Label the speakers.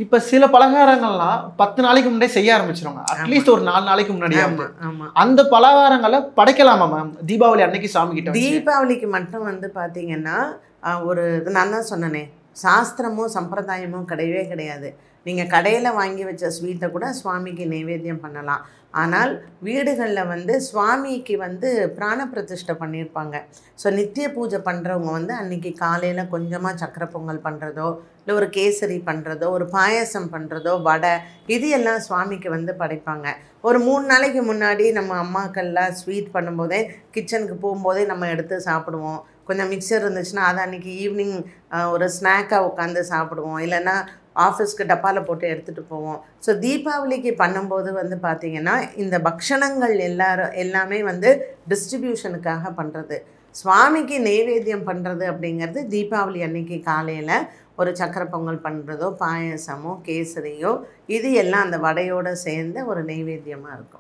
Speaker 1: இப்ப சில பலகாரங்கள்லாம் 10 நாளைக்கு முன்னாடியே செய்ய ஆரம்பிச்சிருவாங்க. அட்லீஸ்ட் ஒரு 4 நாளைக்கு முன்னாடியாவது. அந்த பலகாரங்களை படைக்கலாமா மேம் தீபாவளி அன்னைக்கு சாமி கிட்ட?
Speaker 2: தீபாவளிக்கு மட்டும் வந்து பார்த்தீங்கன்னா ஒரு நான் தான் சொன்னனே, சாஸ்திரமும் சம்பிரதாயமும் கிடையவே கிடையாது. நீங்கள் கடையில் வாங்கி வச்ச ஸ்வீட்டை கூட சுவாமிக்கு நைவேத்தியம் பண்ணலாம். ஆனால் வீடுகளில் வந்து சுவாமிக்கு வந்து பிராண பிரதிஷ்டை பண்ணியிருப்பாங்க. ஸோ நித்திய பூஜை பண்ணுறவங்க வந்து அன்றைக்கி காலையில் கொஞ்சமாக சக்கரை பொங்கல் பண்ணுறதோ, இல்லை ஒரு கேசரி பண்ணுறதோ, ஒரு பாயசம் பண்ணுறதோ, வடை, இது எல்லாம் சுவாமிக்கு வந்து படைப்பாங்க. ஒரு 3 நாளைக்கு முன்னாடி நம்ம அம்மாக்கள்லாம் ஸ்வீட் பண்ணும்போதே கிச்சனுக்கு போகும்போதே நம்ம எடுத்து சாப்பிடுவோம். கொஞ்சம் மிக்சர் இருந்துச்சுன்னா அதை அன்றைக்கி ஈவினிங் ஒரு ஸ்நாக்காக உட்காந்து சாப்பிடுவோம். இல்லைன்னா ஆஃபீஸ்க்கு டப்பாவில் போட்டு எடுத்துகிட்டு போவோம். ஸோ தீபாவளிக்கு பண்ணும்போது வந்து பார்த்திங்கன்னா இந்த பக்ஷணங்கள் எல்லாமே வந்து டிஸ்ட்ரிபியூஷனுக்காக பண்ணுறது. சுவாமிக்கு நெய்வேத்தியம் பண்ணுறது அப்படிங்கிறது தீபாவளி அன்னைக்கு காலையில் ஒரு சக்கரை பொங்கல் பண்ணுறதோ, பாயசமோ, கேசரியோ, இது எல்லாம் அந்த வடையோடு சேர்ந்த ஒரு நெய்வேத்தியமாக இருக்கும்.